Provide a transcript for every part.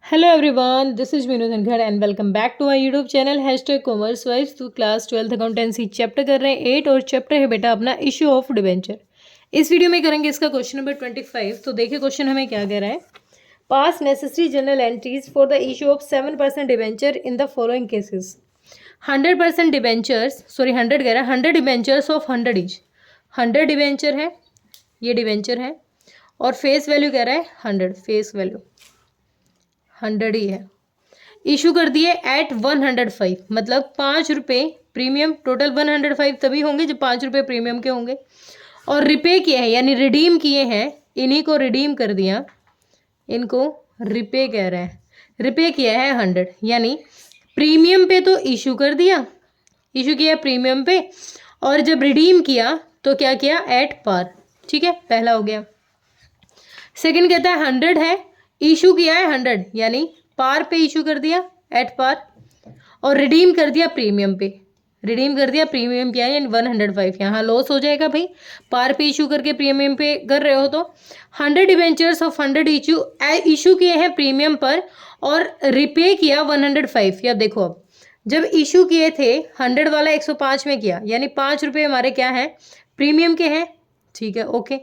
Hello everyone, this is Meenu Dhankhar and welcome back to my YouTube channel hashtag commerce wise. तो class 12th accountancy chapter कर रहे हैं 8 और chapter है बेटा अपना इशू ऑफ डिबेंचर। इस वीडियो में करेंगे इसका क्वेश्चन नंबर 25। तो देखिए क्वेश्चन हमें क्या कह रहा है। पास necessary general entries for the issue of 7% debenture in the following cases. 100% debentures, sorry 100 कह रहा है, 100 डिबेंचर्स ऑफ 100 ईच। 100 डिबेंचर है, ये डिबेंचर है और फेस वैल्यू कह रहा है 100, फेस वैल्यू 100 ही है। इशू कर दिए एट 105, मतलब 5 रुपये प्रीमियम, टोटल 105 तभी होंगे जब 5 रुपये प्रीमियम के होंगे। और रिपे किए हैं यानी रिडीम किए हैं, इन्हीं को रिडीम कर दिया, इनको रिपे कह रहे हैं। रिपे किया है 100, यानी प्रीमियम पे तो इशू कर दिया, इशू किया प्रीमियम पे, और जब रिडीम किया तो क्या किया, एट पार। ठीक है, पहला हो गया। सेकंड कहता है 100 है, इशू किया है 100, यानी पार पे इशू कर दिया, एट पार, और रिडीम कर दिया प्रीमियम पे। रिडीम कर दिया प्रीमियम क्या है, यानी 105। यहाँ लॉस हो जाएगा भाई, पार पे इशू करके प्रीमियम पे कर रहे हो तो। 100 डिबेंचर्स ऑफ 100 इशू किए हैं प्रीमियम पर और रिपे किया 105। या देखो अब जब इशू किए थे 100 वाला 105 में किया, यानी 5 रुपये हमारे क्या है, प्रीमियम के हैं। ठीक है, ओके।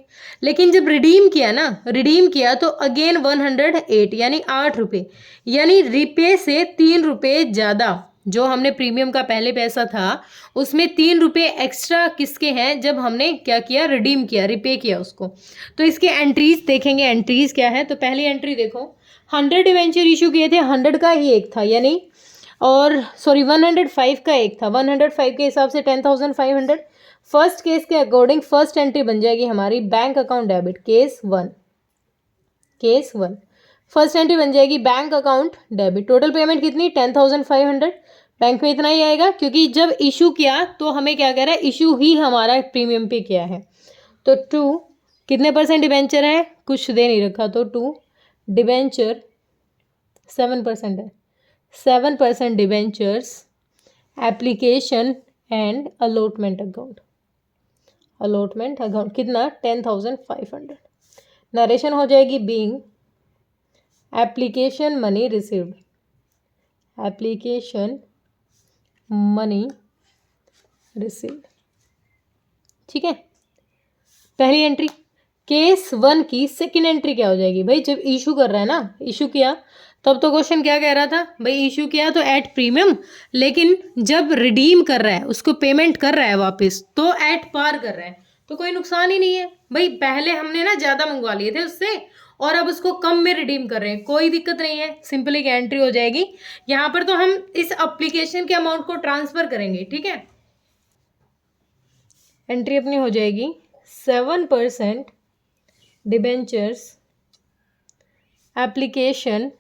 लेकिन जब रिडीम किया ना, रिडीम किया तो अगेन 108, यानी 8 रुपये, यानी रिपे से 3 रुपये ज़्यादा। जो हमने प्रीमियम का पहले पैसा था उसमें 3 रुपये एक्स्ट्रा किसके हैं, जब हमने क्या किया, रिडीम किया, रिपे किया उसको। तो इसके एंट्रीज देखेंगे, एंट्रीज क्या है। तो पहली एंट्री देखो, 100 डिवेंचर इशू किए थे, 100 का ही एक था, यानी और सॉरी 105 का एक था, 105 के हिसाब से 10,500। फर्स्ट केस के अकॉर्डिंग फर्स्ट एंट्री बन जाएगी हमारी bank account debit, case 1। Case 1 first entry बन जाएगी bank account debit. Total payment कितनी, 10,500। बैंक में इतना ही आएगा क्योंकि जब इशू किया तो हमें क्या कह रहा है, इशू ही हमारा प्रीमियम पे किया है। तो 2 कितने परसेंट डिबेंचर है, कुछ दे नहीं रखा, तो 2 डिबेंचर 7% है, 7% debentures application and allotment account. Allotment account कितना, 10,500। नरेशन हो जाएगी being application money received, application money received. ठीक है, पहली एंट्री। केस 1 की सेकंड एंट्री क्या हो जाएगी भाई, जब इशू कर रहा है ना, इशू किया तब तो क्वेश्चन क्या कह रहा था भाई, इशू किया तो एट प्रीमियम, लेकिन जब रिडीम कर रहा है, उसको पेमेंट कर रहा है वापस, तो एट पार कर रहा है, तो कोई नुकसान ही नहीं है भाई। पहले हमने ना ज़्यादा मंगवा लिए थे उससे और अब उसको कम में रिडीम कर रहे हैं, कोई दिक्कत नहीं है, सिंपल एक एंट्री हो जाएगी। यहाँ पर तो हम इस एप्लीकेशन के अमाउंट को ट्रांसफर करेंगे। ठीक है, एंट्री अपनी हो जाएगी 7% डिबेंचर्स एप्लीकेशन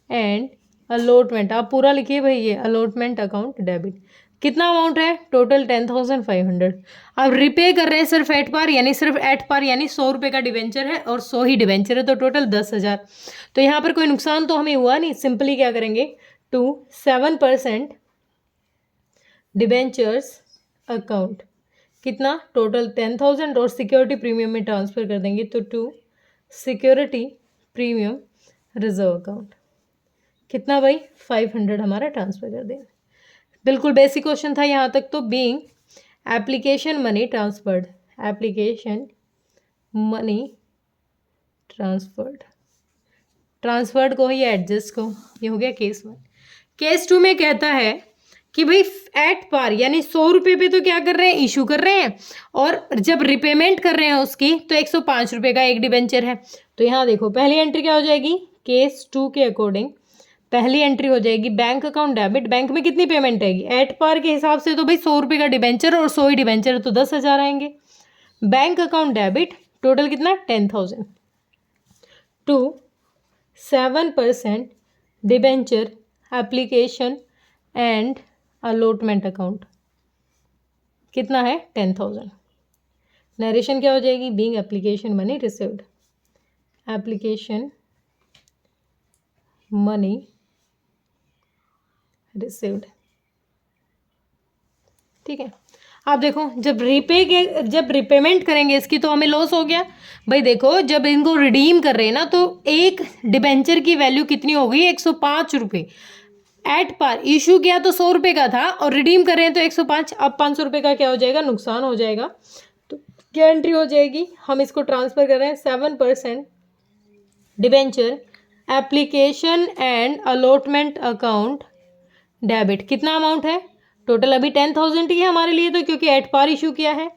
एंड अलॉटमेंट। आप पूरा लिखिए भाई, ये अलॉटमेंट अकाउंट डेबिट। कितना अमाउंट है, टोटल 10,500। अब रिपे कर रहे हैं सिर्फ एट पार, यानी सिर्फ एट पार, यानी 100 रुपये का डिबेंचर है और 100 ही डिबेंचर है, तो टोटल 10,000। तो यहाँ पर कोई नुकसान तो हमें हुआ नहीं, सिंपली क्या करेंगे, 7% डिबेंचर्स अकाउंट, कितना, टोटल 10,000 और सिक्योरिटी प्रीमियम में ट्रांसफर कर देंगे, तो 2 सिक्योरिटी प्रीमियम रिजर्व अकाउंट। कितना भाई, 500 हमारा ट्रांसफर कर देंगे। बिल्कुल बेसिक क्वेश्चन था यहाँ तक। तो being application money transferred, application money transferred, transferred को ही एडजस्ट को, ये हो गया केस 1। केस 2 में कहता है कि भाई एट पार, यानी 100 रुपये पे तो क्या कर रहे हैं, इशू कर रहे हैं, और जब रिपेमेंट कर रहे हैं उसकी तो 105 रुपये का एक डिबेंचर है। तो यहाँ देखो पहली एंट्री क्या हो जाएगी, केस 2 के अकॉर्डिंग पहली एंट्री हो जाएगी बैंक अकाउंट डेबिट। बैंक में कितनी पेमेंट आएगी, एट पार के हिसाब से तो भाई 100 रुपये का डिबेंचर और 100 ही डिबेंचर, तो 10,000 आएंगे। बैंक अकाउंट डेबिट टोटल कितना, 10,000 to 7% debenture application and allotment account, कितना है, 10,000। नरेशन क्या हो जाएगी, being application money received, application money received. ठीक है, आप देखो जब रिपेमेंट करेंगे इसकी तो हमें लॉस हो गया। भाई देखो जब इनको रिडीम कर रहे हैं ना तो एक डिबेंचर की वैल्यू कितनी हो गई, 105 रुपये। एट पार इशू किया तो 100 रुपये का था और रिडीम कर रहे हैं तो 105। अब 500 रुपये का क्या हो जाएगा, नुकसान हो जाएगा। तो क्या एंट्री हो जाएगी, हम इसको ट्रांसफर कर रहे हैं 7% debenture application and allotment account debit. कितना अमाउंट है टोटल, अभी 10,000 ही है हमारे लिए तो, क्योंकि एट पार इशू किया है।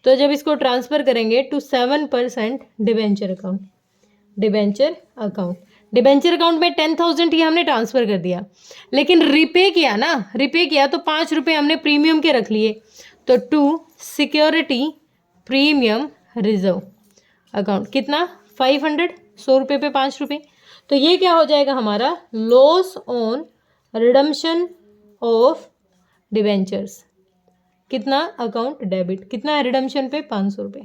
तो जब इसको ट्रांसफर करेंगे to 7% debenture account, debenture account में 10,000 ही हमने ट्रांसफर कर दिया, लेकिन रिपे किया तो 5 रुपये हमने प्रीमियम के रख लिए। तो to security premium reserve account कितना 500, 100 रुपये पे 5 रुपये। तो ये क्या हो जाएगा हमारा, loss on redemption of debentures. कितना अकाउंट डेबिट, कितना है रिडम्शन पे 500 रुपये।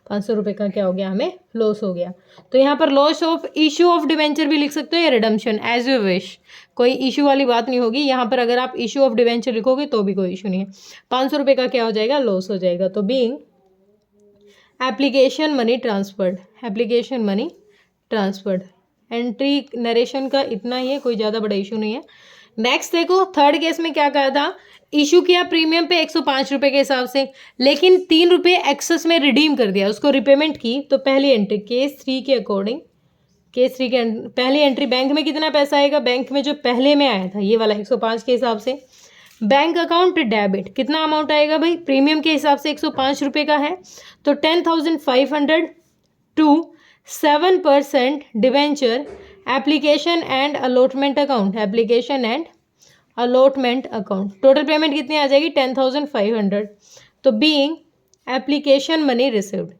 500 रुपये का क्या हो गया, हमें लॉस हो गया। तो यहाँ पर loss of issue of debenture भी लिख सकते हो या रिडम्शन, एज यू विश, कोई इशू वाली बात नहीं होगी यहाँ पर। अगर आप इशू ऑफ डिबेंचर लिखोगे तो भी कोई इशू नहीं है। 500 रुपये का क्या हो जाएगा, लॉस हो जाएगा। तो being application money transferred, entry narration का इतना ही है, कोई ज़्यादा बड़ा इशू नहीं है। नेक्स्ट देखो थर्ड केस में क्या कहा था, इशू किया प्रीमियम पे 105 रुपये के हिसाब से, लेकिन 3 रुपये एक्सेस में रिडीम कर दिया, उसको रिपेमेंट की। तो पहली एंट्री केस 3 के अकॉर्डिंग, पहली एंट्री बैंक में कितना पैसा आएगा, बैंक में जो पहले में आया था ये वाला 105 के हिसाब से, बैंक अकाउंट डेबिट कितना अमाउंट आएगा भाई, प्रीमियम के हिसाब से 105 रुपये का है तो 10,500 to 7% debenture application and allotment account, total payment कितनी आ जाएगी 10,500। तो being application money received,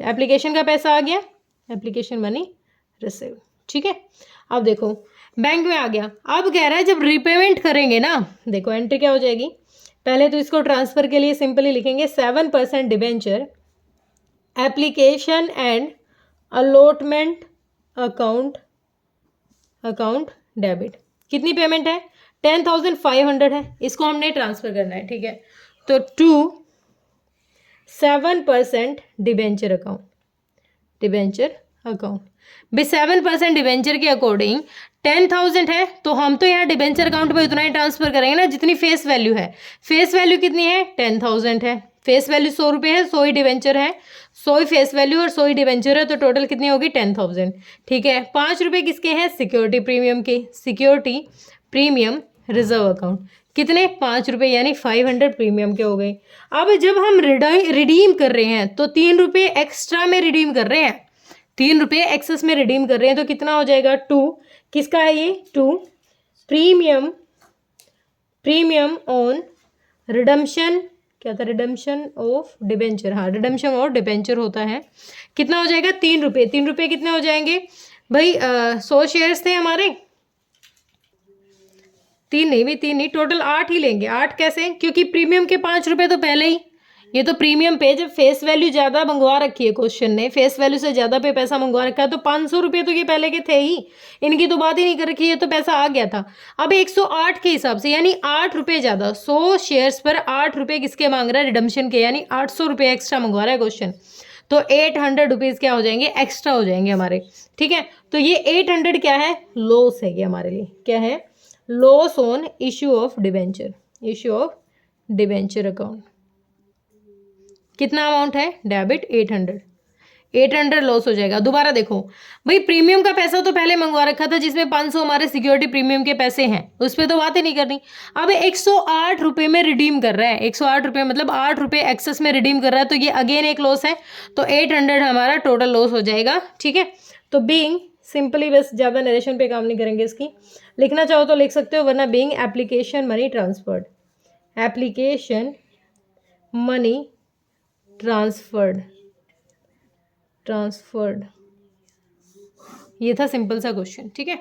application का पैसा आ गया, एप्लीकेशन मनी रिसीव्ड। ठीक है, अब देखो बैंक में आ गया। अब कह रहा है जब रिपेमेंट करेंगे ना, देखो एंट्री क्या हो जाएगी, पहले तो इसको ट्रांसफर के लिए सिंपली लिखेंगे 7% debenture application and allotment account debit. कितनी पेमेंट है 10,500 है, इसको हमने ट्रांसफर करना है। ठीक है, तो टू 7% डिबेंचर अकाउंट भाई 7% डिबेंचर के अकॉर्डिंग 10,000 है, तो हम तो यहाँ डिबेंचर अकाउंट में उतना ही ट्रांसफर करेंगे ना जितनी फेस वैल्यू है। फेस वैल्यू कितनी है 10,000 है, फेस वैल्यू 100 रुपये है, 100 ही डिबेंचर है, 100 ही फेस वैल्यू और 100 ही डिबेंचर है, तो टोटल कितनी होगी 10,000। ठीक है, 5 रुपये किसके हैं, सिक्योरिटी प्रीमियम के, सिक्योरिटी प्रीमियम रिजर्व अकाउंट, कितने 5 रुपये यानी 500 प्रीमियम के हो गए। अब जब हम रिडीम कर रहे हैं तो 3 रुपये एक्स्ट्रा में रिडीम कर रहे हैं, 3 रुपये एक्सेस में रिडीम कर रहे हैं, तो कितना हो जाएगा, टू किसका है ये, टू प्रीमियम ऑन रिडम्शन, क्या था, रिडम्शन ऑफ डिबेंचर, हाँ रिडम्शन ऑफ डिबेंचर होता है। कितना हो जाएगा 3 रुपये, 3 रुपये कितने हो जाएंगे भाई, 100 शेयर्स थे हमारे, 3 नहीं टोटल 8 ही लेंगे। 8 कैसे, क्योंकि प्रीमियम के 5 रुपये तो पहले ही, ये तो प्रीमियम पे जब फेस वैल्यू ज़्यादा मंगवा रखी है, क्वेश्चन ने फेस वैल्यू से ज़्यादा पे पैसा मंगवा रखा है, तो 500 रुपये तो ये पहले के थे ही, इनकी तो बात ही नहीं कर रखी है, तो पैसा आ गया था। अब 108 के हिसाब से यानी 8 रुपये ज़्यादा, 100 शेयर्स पर 8 रुपये किसके मांग रहा है, रिडम्शन के, यानी 800 रुपये एक्स्ट्रा मंगवा रहा है क्वेश्चन, तो 800 रुपीज़ क्या हो जाएंगे, एक्स्ट्रा हो जाएंगे हमारे। ठीक है, तो ये 800 क्या है, लॉस है ये हमारे लिए, क्या है, loss on issue of debenture account. कितना अमाउंट है, डेबिट 800 लॉस हो जाएगा। दोबारा देखो भाई, प्रीमियम का पैसा तो पहले मंगवा रखा था जिसमें 500 हमारे सिक्योरिटी प्रीमियम के पैसे हैं, उस पर तो बात ही नहीं करनी। अब 108 रुपये में रिडीम कर रहा है, 108 रुपये मतलब 8 रुपये एक्सेस में रिडीम कर रहा है, तो ये अगेन एक लॉस है, तो 800 हमारा टोटल लॉस हो जाएगा। ठीक है, तो बीइंग सिंपली, बस ज़्यादा नरेशन पे काम नहीं करेंगे इसकी, लिखना चाहो तो लिख सकते हो, वरना being application money transferred, transferred, ये था सिंपल सा क्वेश्चन। ठीक है,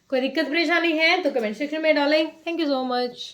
कोई दिक्कत परेशानी है तो कमेंट सेक्शन में डालें। Thank you so much.